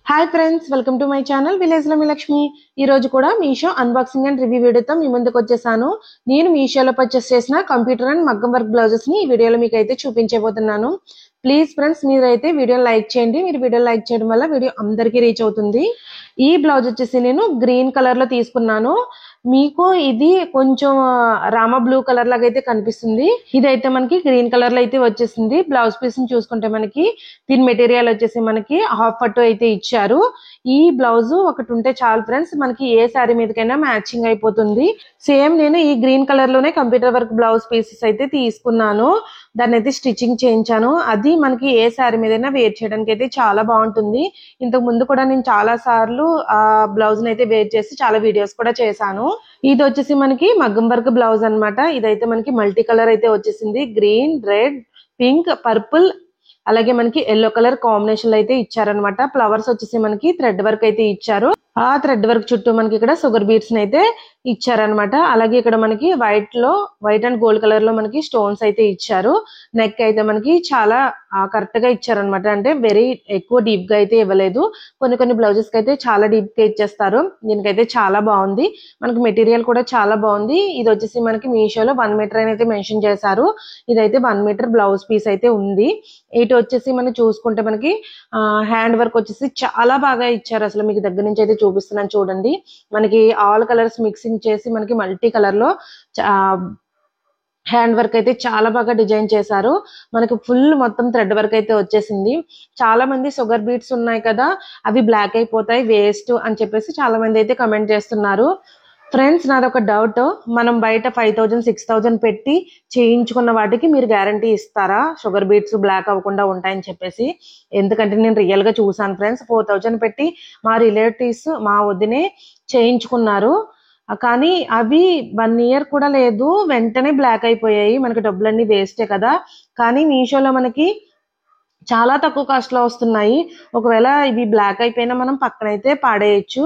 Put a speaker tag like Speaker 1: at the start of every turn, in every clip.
Speaker 1: Hi friends, welcome to my channel village లో మీ లక్ష్మి. ఈ రోజు కూడా మీషో అన్బాక్సింగ్ అండ్ రివ్యూ వీడియోతో మీ ముందుకు వచ్చేసాను. నేను మీషోలో పర్చేస్ చేసిన కంప్యూటర్ అండ్ మగ్గం వర్క్ బ్లౌజెస్ ని ఈ వీడియోలో మీకు అయితే చూపించబోతున్నాను. ప్లీజ్ ఫ్రెండ్స్, మీరైతే వీడియో లైక్ చేయండి. మీరు వీడియో లైక్ చేయడం వల్ల వీడియో అందరికీ రీచ్ అవుతుంది. ఈ బ్లౌజ్ వచ్చేసి నేను గ్రీన్ కలర్ లో తీసుకున్నాను. మీకు ఇది కొంచెం రామ బ్లూ కలర్ లాగా అయితే కనిపిస్తుంది. ఇదైతే మనకి గ్రీన్ కలర్ లో అయితే వచ్చేసింది. బ్లౌజ్ పీస్ ని చూసుకుంటే మనకి దీని మెటీరియల్ వచ్చేసి మనకి హాఫ్ పట్టు అయితే ఇచ్చారు. ఈ బ్లౌజ్ ఒకటి ఉంటే చాలు ఫ్రెండ్స్, మనకి ఏ శారీ మీదకైనా మ్యాచింగ్ అయిపోతుంది. సేమ్ నేను ఈ గ్రీన్ కలర్ లోనే కంప్యూటర్ వర్క్ బ్లౌజ్ పీసెస్ అయితే తీసుకున్నాను. దాన్ని అయితే స్టిచ్చింగ్ చేయించాను. అది మనకి ఏ శారీ మీదైనా వేర్ చేయడానికి అయితే చాలా బాగుంటుంది. ఇంతకు ముందు కూడా నేను చాలా సార్లు ఆ బ్లౌజ్ అయితే వేర్ చేసి చాలా వీడియోస్ కూడా చేశాను. ఇది వచ్చేసి మనకి మగ్గం వర్క్ బ్లౌజ్ అన్నమాట. ఇదైతే మనకి మల్టీ కలర్ అయితే వచ్చేసింది. గ్రీన్, రెడ్, పింక్, పర్పుల్, అలాగే మనకి ఎల్లో కలర్ కాంబినేషన్ లో అయితే ఇచ్చారనమాట. ఫ్లవర్స్ వచ్చేసి మనకి థ్రెడ్ వర్క్ అయితే ఇచ్చారు. ఆ థ్రెడ్ వర్క్ చుట్టూ మనకి ఇక్కడ షుగర్ బీడ్స్ అయితే ఇచ్చారనమాట. అలాగే ఇక్కడ మనకి వైట్ అండ్ గోల్డ్ కలర్ లో మనకి స్టోన్స్ అయితే ఇచ్చారు. నెక్ అయితే మనకి చాలా కరెక్ట్ గా ఇచ్చారనమాట. అంటే వెరీ ఎక్కువ డీప్ గా అయితే ఇవ్వలేదు. కొన్ని బ్లౌజెస్ కి అయితే చాలా డీప్ గా ఇచ్చేస్తారు. దీనికైతే చాలా బాగుంది. మనకి మెటీరియల్ కూడా చాలా బాగుంది. ఇది వచ్చేసి మనకి మీషోలో 1 మీటర్ అని అయితే మెన్షన్ చేశారు. ఇదైతే 1 మీటర్ బ్లౌజ్ పీస్ అయితే ఉంది. ఇటు వచ్చేసి మనం చూసుకుంటే మనకి హ్యాండ్ వర్క్ వచ్చేసి చాలా బాగా ఇచ్చారు. అసలు మీకు దగ్గర నుంచి అయితే చూపిస్తున్నాను చూడండి. మనకి ఆల్ కలర్స్ మిక్సింగ్ చేసి మనకి మల్టీ కలర్ లో హ్యాండ్ వర్క్ అయితే చాలా బాగా డిజైన్ చేశారు. మనకి ఫుల్ మొత్తం థ్రెడ్ వర్క్ అయితే వచ్చేసింది. చాలా మంది షుగర్ బీడ్స్ ఉన్నాయి కదా, అవి బ్లాక్ అయిపోతాయి, వేస్ట్ అని చెప్పేసి చాలా మంది అయితే కమెంట్ చేస్తున్నారు. ఫ్రెండ్స్, నాదొక డౌట్, మనం బయట 5000 6000 పెట్టి చేయించుకున్న వాటికి మీరు గ్యారంటీ ఇస్తారా షుగర్ బీట్స్ బ్లాక్ అవ్వకుండా ఉంటాయని చెప్పేసి? ఎందుకంటే నేను రియల్ గా చూసాను ఫ్రెండ్స్. 4000 పెట్టి మా రిలేటివ్స్, మా వదినే చేయించుకున్నారు. కానీ అవి 1 ఇయర్ కూడా లేదు, వెంటనే బ్లాక్ అయిపోయాయి. మనకి డబ్బులన్నీ వేస్టే కదా. కానీ మీషోలో మనకి చాలా తక్కువ కాస్ట్ లో వస్తున్నాయి. ఒకవేళ ఇవి బ్లాక్ అయిపోయినా మనం పక్కనైతే పాడేయచ్చు.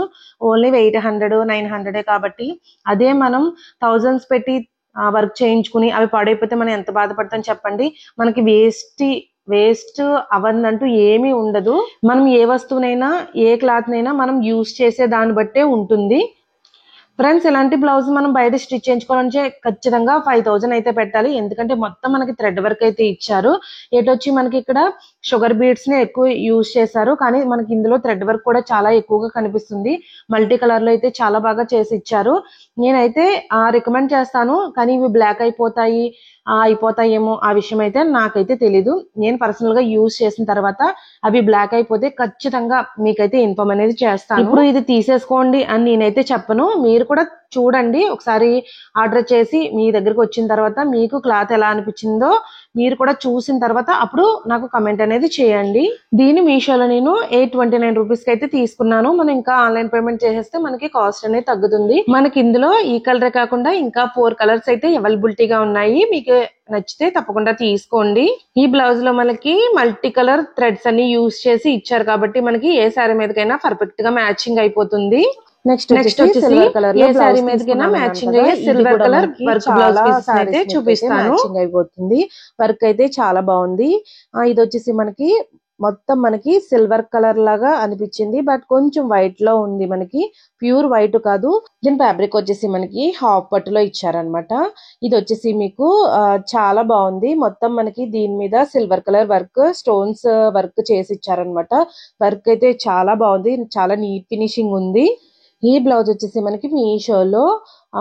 Speaker 1: ఓన్లీ 800 900 కాబట్టి అదే మనం థౌజండ్స్ పెట్టి వర్క్ చేయించుకుని అవి పాడైపోతే మనం ఎంత బాధపడతాం చెప్పండి. మనకి వేస్ట్ అవందంటూ ఏమీ ఉండదు. మనం ఏ వస్తువునైనా ఏ క్లాత్ నైనా మనం యూజ్ చేసే దాన్ని బట్టే ఉంటుంది. ఫ్రెండ్స్, ఇలాంటి బ్లౌజ్ మనం బయట స్టిచ్ చేయించుకోవాలంటే ఖచ్చితంగా 5000 అయితే పెట్టాలి. ఎందుకంటే మొత్తం మనకి థ్రెడ్ వర్క్ అయితే ఇచ్చారు. ఏటొచ్చి మనకి ఇక్కడ షుగర్ బీడ్స్ ని ఎక్కువ యూజ్ చేశారు. కానీ మనకి ఇందులో థ్రెడ్ వర్క్ కూడా చాలా ఎక్కువగా కనిపిస్తుంది. మల్టీ కలర్ లో అయితే చాలా బాగా చేసి ఇచ్చారు. నేనైతే రికమెండ్ చేస్తాను. కానీ ఇవి బ్లాక్ అయిపోతాయేమో ఆ విషయం అయితే నాకైతే తెలీదు. నేను పర్సనల్ గా యూజ్ చేసిన తర్వాత అవి బ్లాక్ అయిపోతే ఖచ్చితంగా మీకైతే ఇన్ఫార్మ్ అనేది చేస్తాను. ఇప్పుడు ఇది తీసేసుకోండి అని నేనైతే చెప్పను. మీరు కూడా చూడండి, ఒకసారి ఆర్డర్ చేసి మీ దగ్గరకు వచ్చిన తర్వాత మీకు క్లాత్ ఎలా అనిపించిందో మీరు కూడా చూసిన తర్వాత అప్పుడు నాకు కమెంట్ అనేది చేయండి. దీన్ని మీషోలో నేను 829 రూపీస్ కి అయితే తీసుకున్నాను. మనం ఇంకా ఆన్లైన్ పేమెంట్ చేసేస్తే మనకి కాస్ట్ అనేది తగ్గుతుంది. మనకి ఇందులో ఈ కలర్ కాకుండా ఇంకా 4 కలర్స్ అయితే అవైలబిలిటీగా ఉన్నాయి. మీకు నచ్చితే తప్పకుండా తీసుకోండి. ఈ బ్లౌజ్ లో మనకి మల్టీ కలర్ థ్రెడ్స్ అన్ని యూజ్ చేసి ఇచ్చారు కాబట్టి మనకి ఏ శారీ మీదకైనా పర్ఫెక్ట్ గా మ్యాచింగ్ అయిపోతుంది. నెక్స్ట్ వచ్చేసి సిల్వర్ కలర్ లో శారీ మీదకైనా మ్యాచింగ్ అయ్యే silver colour work blouse pieces అయితే చూపిస్తాను. మ్యాచింగ్ అయిపోతుంది. వర్క్ అయితే చాలా బాగుంది. ఇది వచ్చేసి మనకి మొత్తం మనకి సిల్వర్ కలర్ లాగా అనిపించింది. బట్ కొంచెం వైట్ లో ఉంది. మనకి ప్యూర్ వైట్ కాదు. దీని ఫ్యాబ్రిక్ వచ్చేసి మనకి హాఫ్ పట్టులో ఇచ్చారనమాట. ఇది వచ్చేసి మీకు చాలా బాగుంది. మొత్తం మనకి దీని మీద silver colour work, stones work చేసి ఇచ్చారనమాట. వర్క్ అయితే చాలా బాగుంది. చాలా నీట్ ఫినిషింగ్ ఉంది. ఈ బ్లౌజ్ వచ్చేసి మనకి మీషోలో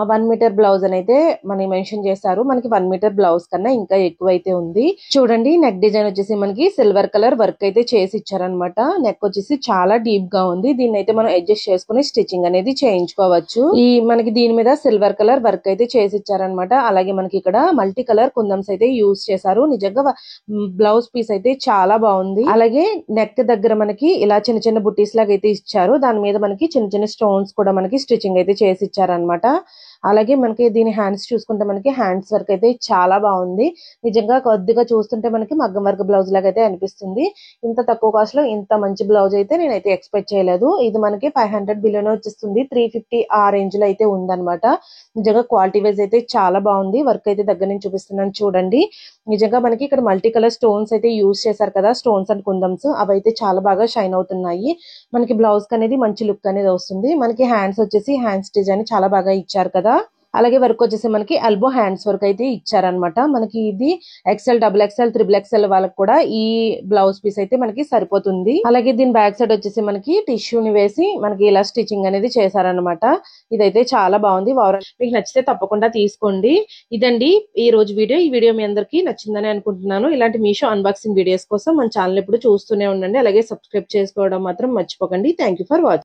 Speaker 1: 1 మీటర్ బ్లౌజ్ అని అయితే మనకి మెన్షన్ చేశారు. మనకి 1 మీటర్ బ్లౌజ్ కన్నా ఇంకా ఎక్కువ అయితే ఉంది. చూడండి, నెక్ డిజైన్ వచ్చేసి మనకి సిల్వర్ కలర్ వర్క్ అయితే చేసి ఇచ్చారనమాట. నెక్ వచ్చేసి చాలా డీప్ గా ఉంది. దీన్ని అయితే మనం అడ్జస్ట్ చేసుకుని స్టిచ్చింగ్ అనేది చేయించుకోవచ్చు. మనకి దీని మీద సిల్వర్ కలర్ వర్క్ అయితే చేసి ఇచ్చారనమాట. అలాగే మనకి ఇక్కడ మల్టీ కలర్ కుందన్స్ అయితే యూజ్ చేశారు. నిజంగా బ్లౌజ్ పీస్ అయితే చాలా బాగుంది. అలాగే నెక్ దగ్గర మనకి ఇలా చిన్న బుట్టీస్ లాగా అయితే ఇచ్చారు. దాని మీద మనకి చిన్న స్టోన్స్ కూడా మనకి స్టిచ్చింగ్ అయితే చేసి ఇచ్చారనమాట. అలాగే మనకి దీని హ్యాండ్స్ చూసుకుంటే మనకి హ్యాండ్స్ వర్క్ అయితే చాలా బాగుంది. నిజంగా కొద్దిగా చూస్తుంటే మనకి మగ్గం వర్క్ బ్లౌజ్ లాగా అయితే అనిపిస్తుంది. ఇంత తక్కువ కాస్ట్ లో ఇంత మంచి బ్లౌజ్ అయితే నేనైతే ఎక్స్పెక్ట్ చేయలేదు. ఇది మనకి 500 బిలోనే వచ్చేస్తుంది. 350 ఆ రేంజ్ లో అయితే ఉందన్నమాట. నిజంగా క్వాలిటీ వైజ్ అయితే చాలా బాగుంది. వర్క్ అయితే దగ్గర నుంచి చూపిస్తున్నాను చూడండి. నిజంగా మనకి ఇక్కడ మల్టీ కలర్ స్టోన్స్ అయితే యూజ్ చేశారు కదా, స్టోన్స్ అండ్ కుందమ్స్, అవి అయితే చాలా బాగా షైన్ అవుతున్నాయి. మనకి బ్లౌజ్ అనేది మంచి లుక్ అనేది వస్తుంది. మనకి హ్యాండ్స్ వచ్చేసి హ్యాండ్స్ డిజైన్ చాలా బాగా ఇచ్చారు కదా. అలాగే వర్క్ వచ్చేసి మనకి ఎల్బో హ్యాండ్స్ వర్క్ అయితే ఇచ్చారనమాట. మనకి ఇది XL, double XL, triple XL వాళ్ళకి కూడా ఈ బ్లౌజ్ పీస్ అయితే మనకి సరిపోతుంది. అలాగే దీని బ్యాక్ సైడ్ వచ్చేసి మనకి టిష్యూని వేసి మనకి ఇలా స్టిచ్చింగ్ అనేది చేశారనమాట. ఇదైతే చాలా బాగుంది. మీకు నచ్చితే తప్పకుండా తీసుకోండి. ఇదండి ఈ రోజు వీడియో. ఈ వీడియో మీ అందరికీ నచ్చిందని అనుకుంటున్నాను. ఇలాంటి మీషో అన్బాక్సింగ్ వీడియోస్ కోసం మన ఛానల్ ఎప్పుడు చూస్తూనే ఉండండి. అలాగే సబ్స్క్రైబ్ చేసుకోవడం మాత్రం మర్చిపోకండి. Thank you for watching.